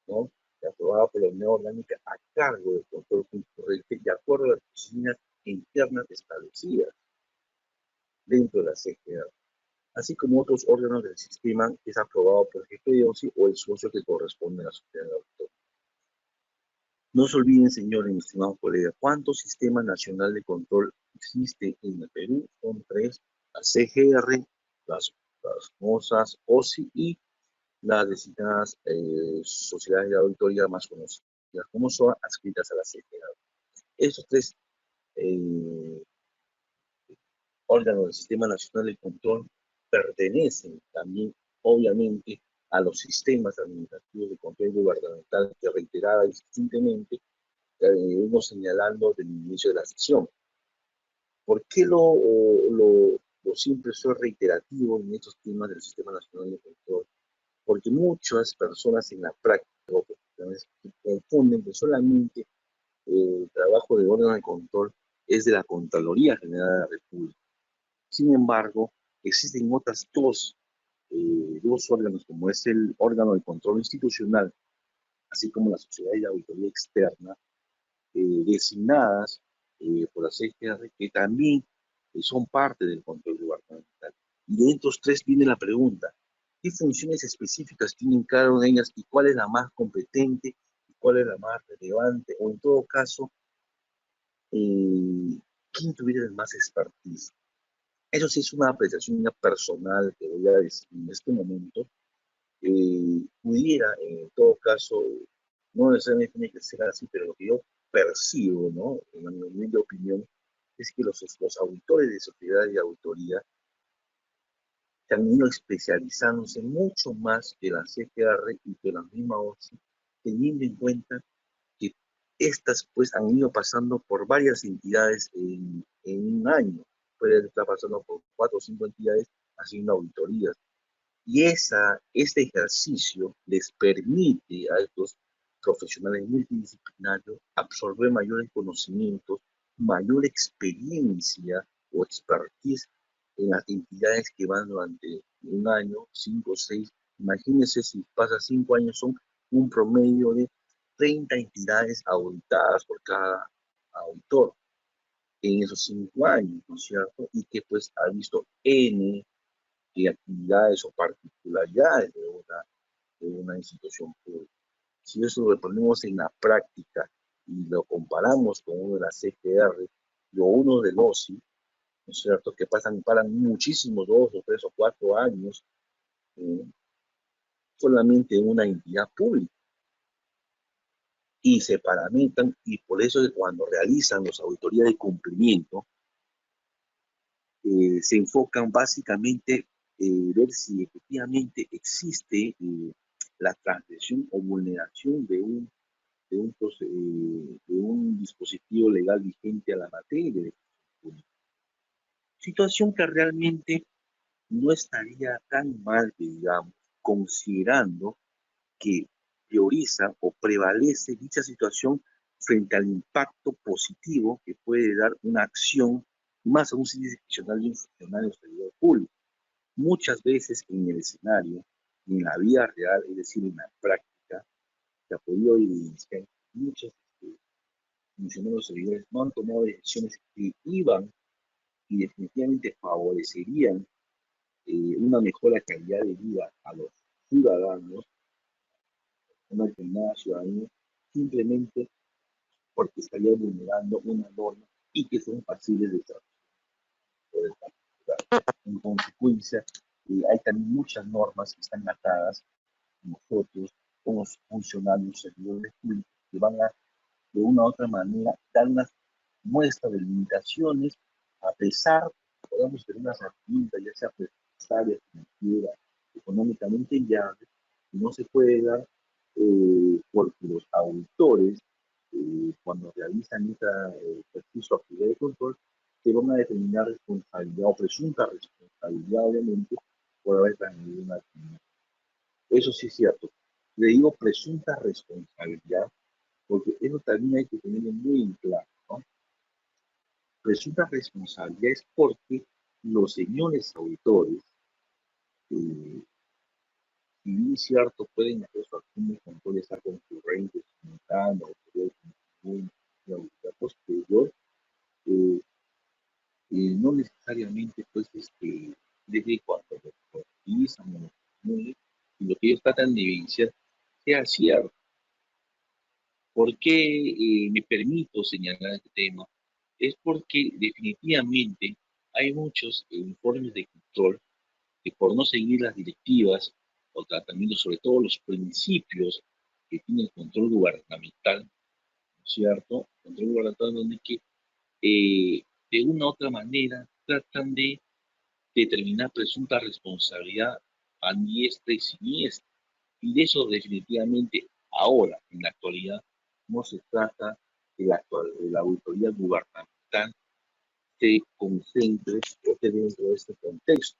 ¿no? Aprobado por la Unión Orgánica a cargo del control concurrente de acuerdo a las disciplinas internas establecidas dentro de la CGA, así como otros órganos del sistema que es aprobado por el jefe de OSI o el socio que corresponde a la sociedad de autor. No se olviden, señores, mis estimados colegas, ¿cuántos sistemas nacional de control existe en el Perú? Son 3, la CGR, las famosas OSI y las designadas sociedades de auditoría más conocidas, como son adscritas a la CGR. Estos 3 órganos del Sistema Nacional de Control pertenecen también, obviamente, a los sistemas administrativos de control gubernamental que reiterada y distintivamente venimos señalando desde el inicio de la sesión. ¿Por qué lo siempre soy reiterativo en estos temas del Sistema Nacional de Control? Porque muchas personas en la práctica confunden que solamente el trabajo de órgano de control es de la Contraloría General de la República. Sin embargo, existen otras dos órganos, como es el órgano de control institucional, así como la sociedad de auditoría externa, designadas por la CGR, que también son parte del control gubernamental. Y de estos tres viene la pregunta: ¿qué funciones específicas tienen cada una de ellas y cuál es la más competente y cuál es la más relevante? O en todo caso, ¿quién tuviera más expertise? Eso sí es una apreciación personal que voy a decir en este momento. Pudiera, en todo caso, no necesariamente tiene que ser así, pero lo que yo percibo, ¿no? En mi humilde opinión, es que los auditores de sociedad y auditoría se han ido especializándose mucho más que la CGR y que la misma OSI, teniendo en cuenta que estas pues han ido pasando por varias entidades en un año. Puede estar pasando por 4 o 5 entidades haciendo auditorías. Y este ejercicio les permite a estos profesionales multidisciplinarios absorber mayores conocimientos, mayor experiencia o expertise en las entidades que van durante un año, 5 o 6. Imagínense si pasa 5 años, son un promedio de 30 entidades auditadas por cada auditor en esos 5 años, ¿no es cierto? Y que pues ha visto N y actividades o particularidades de una institución pública. Si eso lo ponemos en la práctica y lo comparamos con uno de la CGR o uno del OSI, ¿no es cierto?, que paran muchísimos 2 o 3 o 4 años eh, solamente en una entidad pública y se paramentan, y por eso que cuando realizan las auditorías de cumplimiento, se enfocan básicamente ver si efectivamente existe la transgresión o vulneración de un dispositivo legal vigente a la materia. Situación que realmente no estaría tan mal, que digamos, considerando que prioriza o prevalece dicha situación frente al impacto positivo que puede dar una acción, más aún si es discrecional de un funcionario o servidor público. Muchas veces en el escenario, en la vida real, es decir, en la práctica, se ha podido evidenciar que muchos funcionarios servidores no han tomado decisiones que iban y definitivamente favorecerían una mejor calidad de vida a los ciudadanos, una determinada ciudadanía, simplemente porque estaría vulnerando una norma y que son pasibles de trabajo por el particular. En consecuencia, hay también muchas normas que están atadas nosotros, como funcionarios, servidores públicos, que van a, de una u otra manera, dar una muestra de limitaciones, a pesar que podamos tener una herramienta, ya sea presupuestaria, financiera, económicamente viable, no se puede dar porque los auditores, cuando realizan este ejercicio de actividad de control, se van a determinar responsabilidad o presunta responsabilidad, obviamente, por haber transmitido una actividad. Eso sí es cierto. Le digo presunta responsabilidad porque eso también hay que tenerlo muy en claro, ¿no? Presunta responsabilidad es porque los señores auditores, si bien es cierto, pueden hacer su acción de control, estar concurrentes, simultáneo, posterior, eh, no necesariamente, pues, desde cuando lo utilizan, y lo que ellos tratan de evidenciar sea cierto. ¿Por qué me permito señalar este tema? Es porque definitivamente hay muchos informes de control que, por no seguir las directivas o tratamientos, sobre todo los principios que tiene el control gubernamental, ¿no es cierto? Control gubernamental donde que de una u otra manera tratan de determinar presunta responsabilidad a diestra y siniestra. Y de eso definitivamente ahora, en la actualidad, no se trata de la auditoría gubernamental se concentre o esté dentro de este contexto.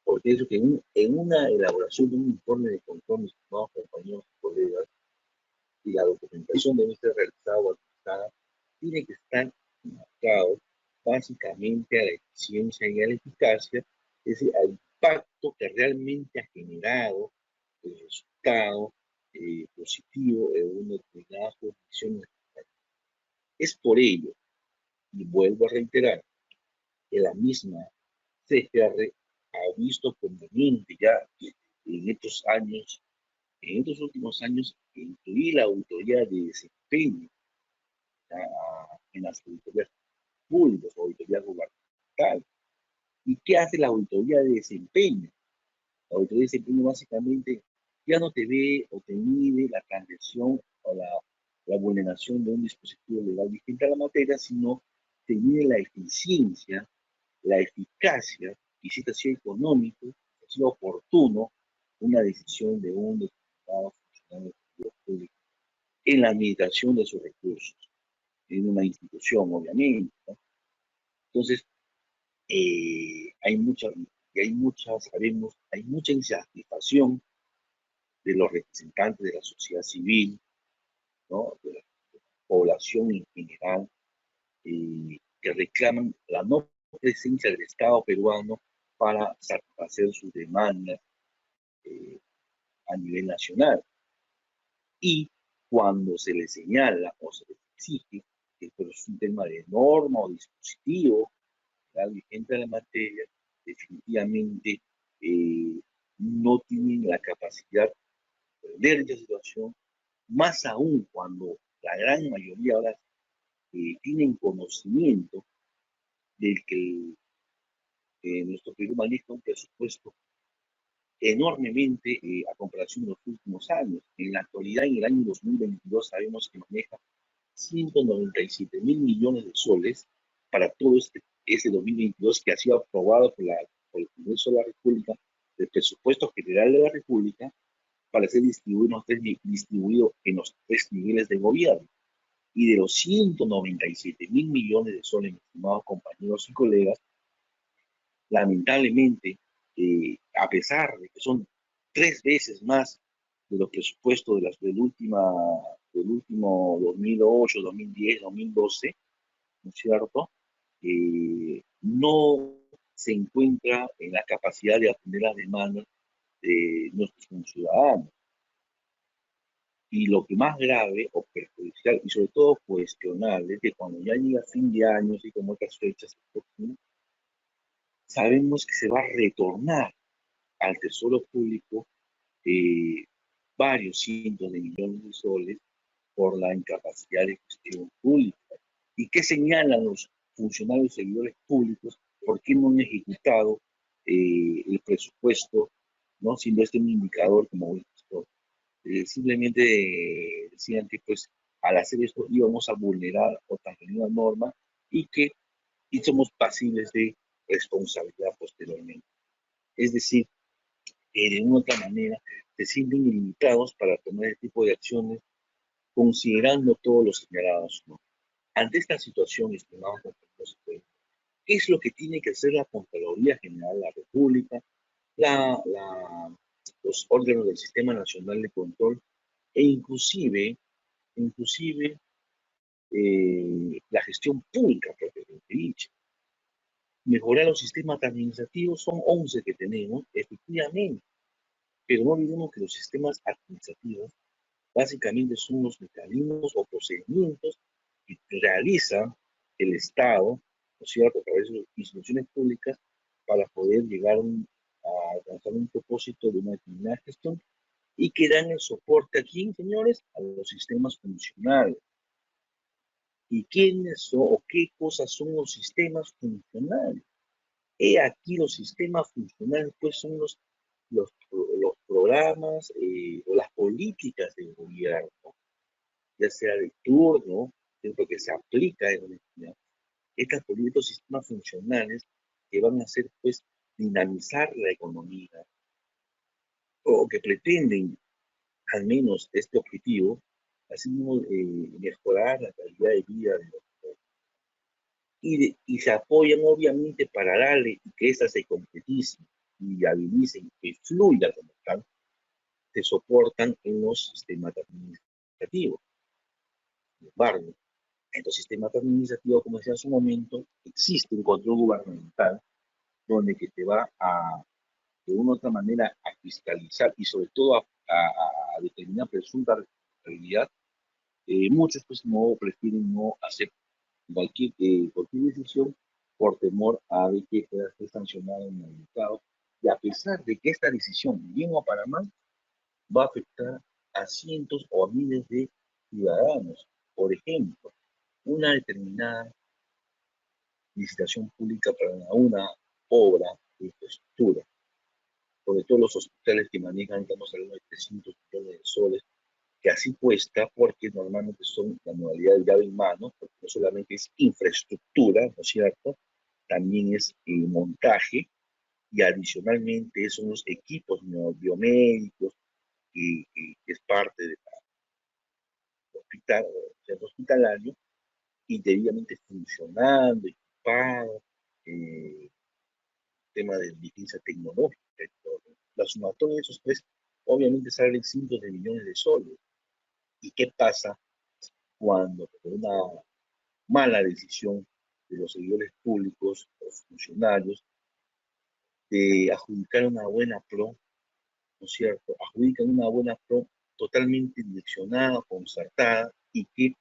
Porque eso que en una elaboración de un informe de control, mis estimados compañeros y colegas, y la documentación debe ser realizada o actualizada, tiene que estar marcado básicamente a la eficiencia y a la eficacia, es decir, al impacto que realmente ha generado el resultado positivo en una determinada jurisdicción. Es por ello, y vuelvo a reiterar, que la misma CGR ha visto conveniente ya en estos años, en estos últimos años, incluir la auditoría de desempeño en las auditorías públicas, auditoría gubernamental. ¿Y qué hace la auditoría de desempeño? La auditoría de desempeño básicamente ya no te ve o te mide la transgresión o la vulneración de un dispositivo legal vigente a la materia, sino te mide la eficiencia, la eficacia y si te ha sido económico, si ha sido oportuno una decisión de un determinado funcionario público en la administración de sus recursos, en una institución, obviamente, ¿no? Entonces, sabemos, hay mucha insatisfacción de los representantes de la sociedad civil, ¿no? De la población en general, que reclaman la no presencia del Estado peruano para satisfacer sus demandas a nivel nacional. Y cuando se les señala o se les exige que esto es un tema de norma o dispositivo vigente de la materia, definitivamente no tienen la capacidad de ver esta situación, más aún cuando la gran mayoría ahora tienen conocimiento de que nuestro Perú maneja un presupuesto enormemente a comparación de los últimos años. En la actualidad, en el año 2022, sabemos que maneja 197.000 millones de soles para todo este 2022 que ha sido aprobado por el Congreso de la República, del presupuesto general de la República, para ser distribuido en los tres niveles de gobierno. Y de los 197.000 millones de soles, mis estimados compañeros y colegas, lamentablemente, a pesar de que son 3 veces más de los presupuestos del último 2008, 2010, 2012, ¿no es cierto? No se encuentra en la capacidad de atender las demandas de nuestros ciudadanos. Y lo que más grave o perjudicial y sobre todo cuestionable es que cuando ya llega fin de año, así como otras fechas, sabemos que se va a retornar al Tesoro Público varios cientos de millones de soles por la incapacidad de gestión pública. ¿Y qué señalan los funcionarios y servidores públicos? ¿Por qué no han ejecutado el presupuesto, no siendo este un indicador como simplemente decían que pues al hacer esto íbamos a vulnerar otra norma y que y somos pasibles de responsabilidad posteriormente? Es decir, de una u otra manera se sienten limitados para tomar este tipo de acciones considerando todos los señalados, ¿no? Ante esta situación, estimados compañeros, ¿qué es lo que tiene que hacer la Contraloría General de la República, la, la, los órganos del Sistema Nacional de Control e inclusive la gestión pública propiamente dicha? Mejorar los sistemas administrativos, son 11 que tenemos, efectivamente, pero no olvidemos que los sistemas administrativos básicamente son los mecanismos o procedimientos que realiza el Estado, ¿no es cierto?, a través de instituciones públicas para poder llegar a alcanzar un propósito de una determinada gestión y que dan el soporte a quién, señores, a los sistemas funcionales. ¿Y quiénes son o qué cosas son los sistemas funcionales? He aquí los sistemas funcionales, pues son los programas o las políticas del gobierno, ya sea de turno, dentro que se aplica en una entidad. Estas políticas, sistemas funcionales que van a hacer, pues, dinamizar la economía o que pretenden, al menos este objetivo, así mismo mejorar la calidad de vida de los y se apoyan obviamente para darle y que éstas se concreticen y viabilicen, que fluya como tal, se soportan en los sistemas administrativos. Sin embargo, en los sistemas administrativos, como decía hace un momento, existe un control gubernamental donde que te va a, de una u otra manera, a fiscalizar y sobre todo a determinar presunta responsabilidad. Muchos pues no prefieren no hacer cualquier decisión por temor a de que pueda ser sancionado en el mercado. Y a pesar de que esta decisión, bien o para mal, va a afectar a cientos o a miles de ciudadanos. Por ejemplo, una determinada licitación pública para una obra de infraestructura, sobre todo los hospitales que manejan, estamos hablando de 300 millones de soles, que así cuesta porque normalmente son la modalidad de llave en mano, porque no solamente es infraestructura, ¿no es cierto? También es montaje y adicionalmente son los equipos biomédicos que es parte del hospital o centro hospitalario y debidamente funcionando, equipado, tema de licencia tecnológica y todo. La sumatoria de esos tres obviamente salen cientos de millones de soles. ¿Y qué pasa cuando por una mala decisión de los servidores públicos o funcionarios de adjudicar una buena PRO, ¿no es cierto? Adjudican una buena PRO totalmente direccionada, concertada y que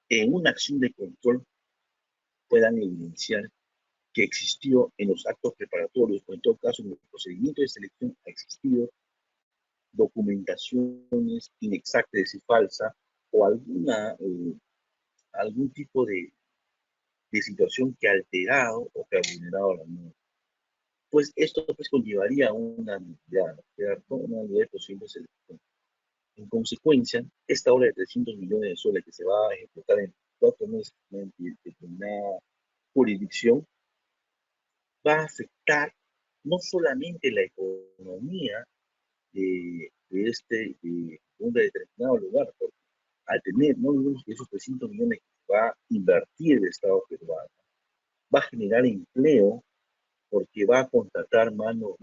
en una acción de control puedan evidenciar que existió en los actos preparatorios o en todo caso en el procedimiento de selección ha existido documentaciones inexactas y falsas o algún tipo de situación que ha alterado o que ha vulnerado la norma. Pues esto pues conllevaría a una nulidad, ¿cierto? Una nulidad de posible selección. En consecuencia, esta obra de 300 millones de soles que se va a ejecutar en 4 meses en determinada jurisdicción va a afectar no solamente la economía de un determinado lugar, porque al tener, no olvidemos que esos 300 millones que va a invertir el Estado peruano, va a generar empleo porque va a contratar mano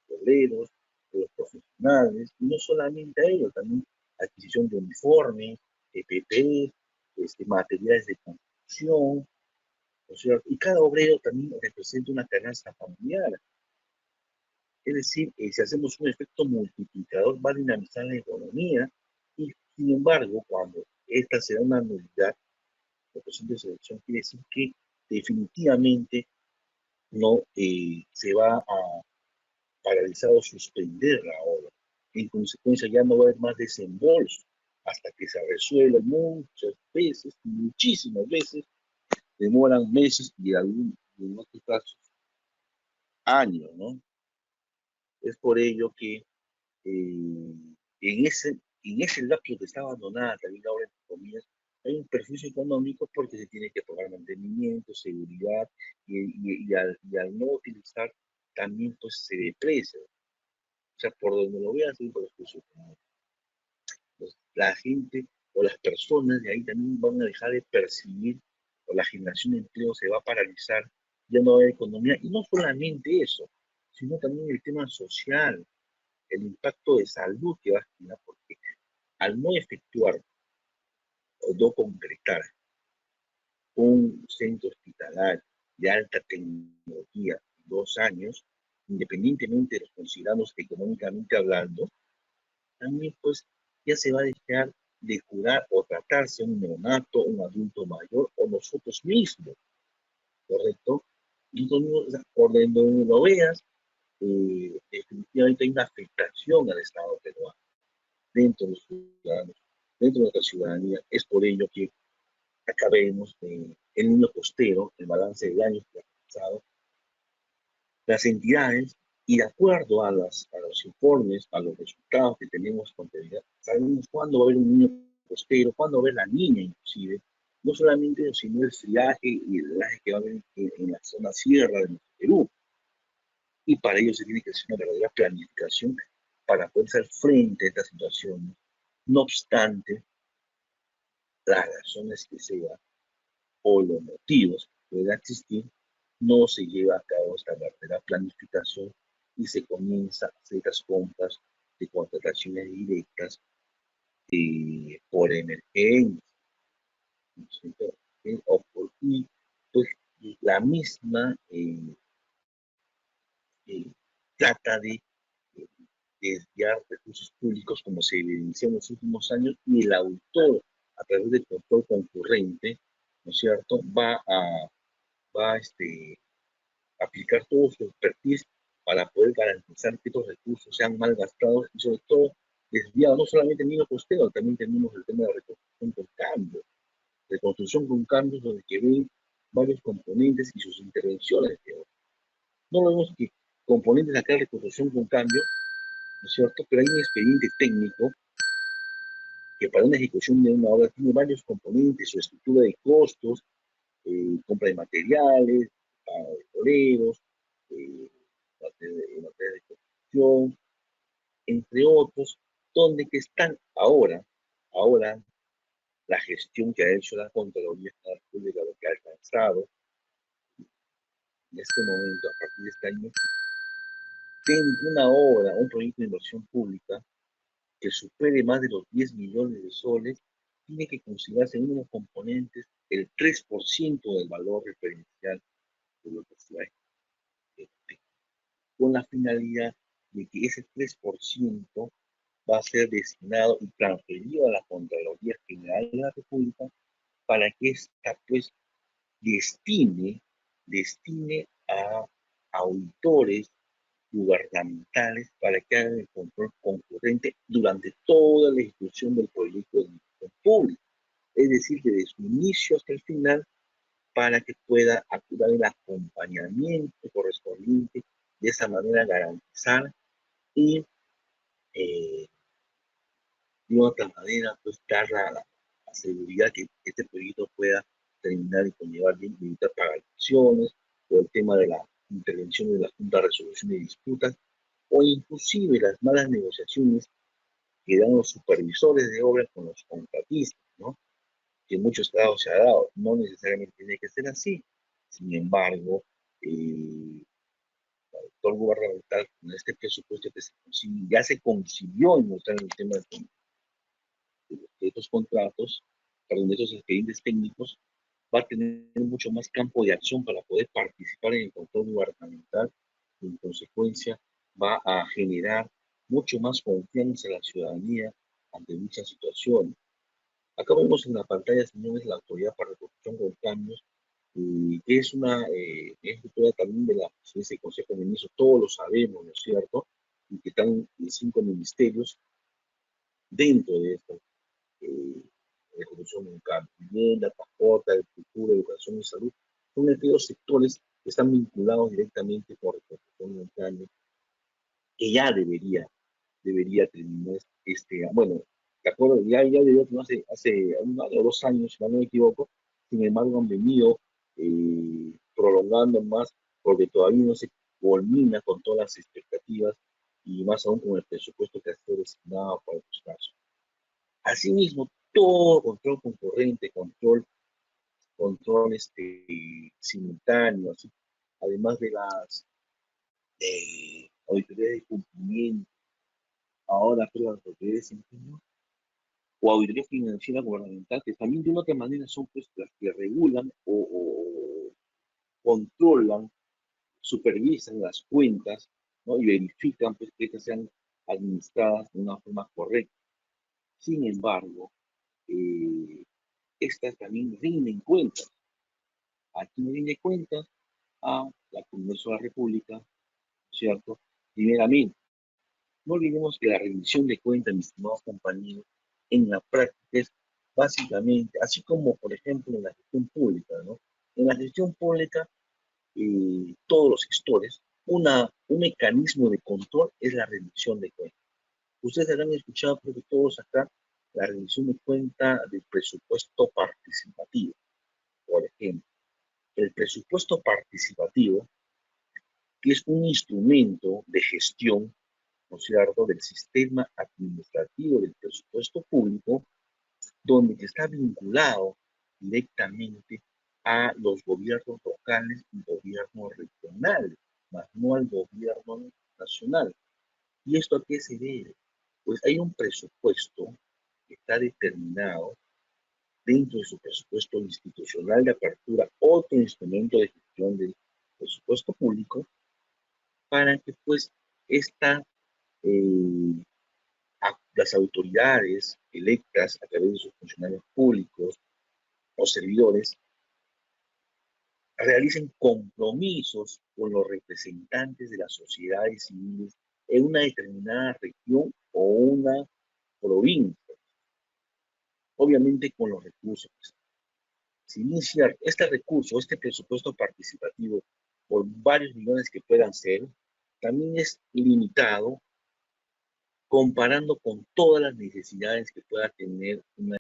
obreros, los profesionales, y no solamente a ellos, también adquisición de uniformes, EPP, materiales de construcción, o sea, y cada obrero también representa una canasta familiar. Es decir, si hacemos un efecto multiplicador, va a dinamizar la economía y, sin embargo, cuando esta será una nulidad, el proceso de selección quiere decir que definitivamente no se va a paralizar o suspender la obra. En consecuencia, ya no va a haber más desembolso hasta que se resuelva muchas veces, muchísimas veces, demoran meses y en otros casos años, ¿no? Es por ello que en ese lapso que está abandonada también la obra, entre comillas, hay un perjuicio económico porque se tiene que pagar mantenimiento, seguridad, y al no utilizar también pues se deprecia. O sea, por donde lo veas hay un perjuicio económico. Pues, la gente o las personas de ahí también van a dejar de percibir o la generación de empleo se va a paralizar, ya no va a haber economía. Y no solamente eso, sino también el tema social, el impacto de salud que va a generar, porque al no efectuar o no concretar un centro hospitalario de alta tecnología en 2 años, independientemente de los considerados económicamente hablando, también pues ya se va a dejar de curar o tratarse un neonato, un adulto mayor o nosotros mismos, ¿correcto? Y entonces, por donde lo veas, definitivamente hay una afectación al Estado peruano dentro de los ciudadanos, dentro de nuestra ciudadanía. Es por ello que acá vemos el niño costero, el balance de años que ha pasado, las entidades, y de acuerdo a los informes, a los resultados que tenemos con anterioridad, sabemos cuándo va a haber un niño costero, cuándo va a haber la niña inclusive, no solamente sino el friaje y el helaje que va a haber en la zona sierra de Perú. Y para ello se tiene que hacer una verdadera planificación para poder hacer frente a estas situaciones. No obstante, las razones que sean o los motivos, pueda existir, no se lleva a cabo esta verdadera planificación y se comienza a hacer las compras de contrataciones directas por emergencia, ¿no es cierto? Y pues la misma trata de eh, desviar recursos públicos como se evidenció en los últimos años y el autor a través del control concurrente, ¿no es cierto?, va a aplicar todo su expertise para poder garantizar que estos recursos sean mal gastados y sobre todo desviados, no solamente en el costero, también tenemos el tema de reconstrucción con cambio. Reconstrucción con cambios donde que ven varios componentes y sus intervenciones. No lo vemos que componentes acá de reconstrucción con cambio, ¿no es cierto? Pero hay un expediente técnico que para una ejecución de una obra tiene varios componentes, su estructura de costos, compra de materiales, pago de toreros, materia de construcción, entre otros, donde que están ahora la gestión que ha hecho la Contraloría General Pública, lo que ha alcanzado en este momento, a partir de este año, en una obra, un proyecto de inversión pública que supere más de los 10 millones de soles, tiene que considerarse en unos componentes el 3% del valor referencial de lo que se ha hecho, con la finalidad de que ese 3% va a ser destinado y transferido a la Contraloría General de la República para que ésta pues destine a auditores gubernamentales para que hagan el control concurrente durante toda la ejecución del proyecto de inversión pública, es decir, desde su inicio hasta el final, para que pueda actuar el acompañamiento correspondiente, de esa manera garantizar y eh, de otra manera pues dar la seguridad que este proyecto pueda terminar y conllevar bien evitar pagaciones o el tema de la intervención de la Junta de Resolución de Disputas o inclusive las malas negociaciones que dan los supervisores de obras con los contratistas, ¿no? Que en muchos casos se ha dado. No necesariamente tiene que ser así. Sin embargo, el autor gubernamental con este presupuesto que ya se consiguió en mostrar el tema de estos contratos, perdón, de estos expedientes técnicos, va a tener mucho más campo de acción para poder participar en el control gubernamental y en consecuencia va a generar mucho más confianza en la ciudadanía ante muchas situaciones. Acá vemos en la pantalla, señores, la Autoridad para la Reconstrucción con Cambios, que es una estructura también de la presidencia del Consejo de Ministros, todos lo sabemos, ¿no es cierto? Y que están 5 ministerios dentro de esta reconstrucción con cambio. Vivienda, transporte, agricultura, educación y salud son aquellos sectores que están vinculados directamente con reconstrucción con cambio, que ya debería terminar bueno, de acuerdo, ya debió terminar hace un año o 2 años, si no me equivoco. Sin embargo, han venido prolongando más porque todavía no se culmina con todas las expectativas y más aún con el presupuesto que ha sido destinado para estos casos. Asimismo, todo control concurrente, control simultáneo, así, además de las auditorías de cumplimiento, ahora creo las autoridades internas o auditoría financiera gubernamental, que también de una otra manera son pues las que regulan o controlan, supervisan las cuentas, ¿no? Y verifican pues que estas sean administradas de una forma correcta. Sin embargo, estas también rinden cuentas. Aquí no rinde cuentas a la Congreso de la República, ¿cierto? Primeramente, no olvidemos que la rendición de cuentas, mis estimados compañeros, en la práctica es básicamente, así como por ejemplo en la gestión pública, ¿no? En la gestión pública, todos los gestores, un mecanismo de control es la rendición de cuentas. Ustedes habrán escuchado, creo que todos acá, la rendición de cuenta del presupuesto participativo, por ejemplo. El presupuesto participativo, que es un instrumento de gestión, ¿no es cierto?, del sistema administrativo del presupuesto público, donde está vinculado directamente a los gobiernos locales y gobiernos regionales, más no al gobierno nacional. ¿Y esto a qué se debe? Pues hay un presupuesto que está determinado dentro de su presupuesto institucional de apertura, otro instrumento de gestión del presupuesto público, para que pues esta, las autoridades electas a través de sus funcionarios públicos o servidores realicen compromisos con los representantes de las sociedades civiles en una determinada región o una provincia, obviamente con los recursos. Si bien es cierto, este recurso, este presupuesto participativo, por varios millones que puedan ser, también es limitado comparando con todas las necesidades que pueda tener una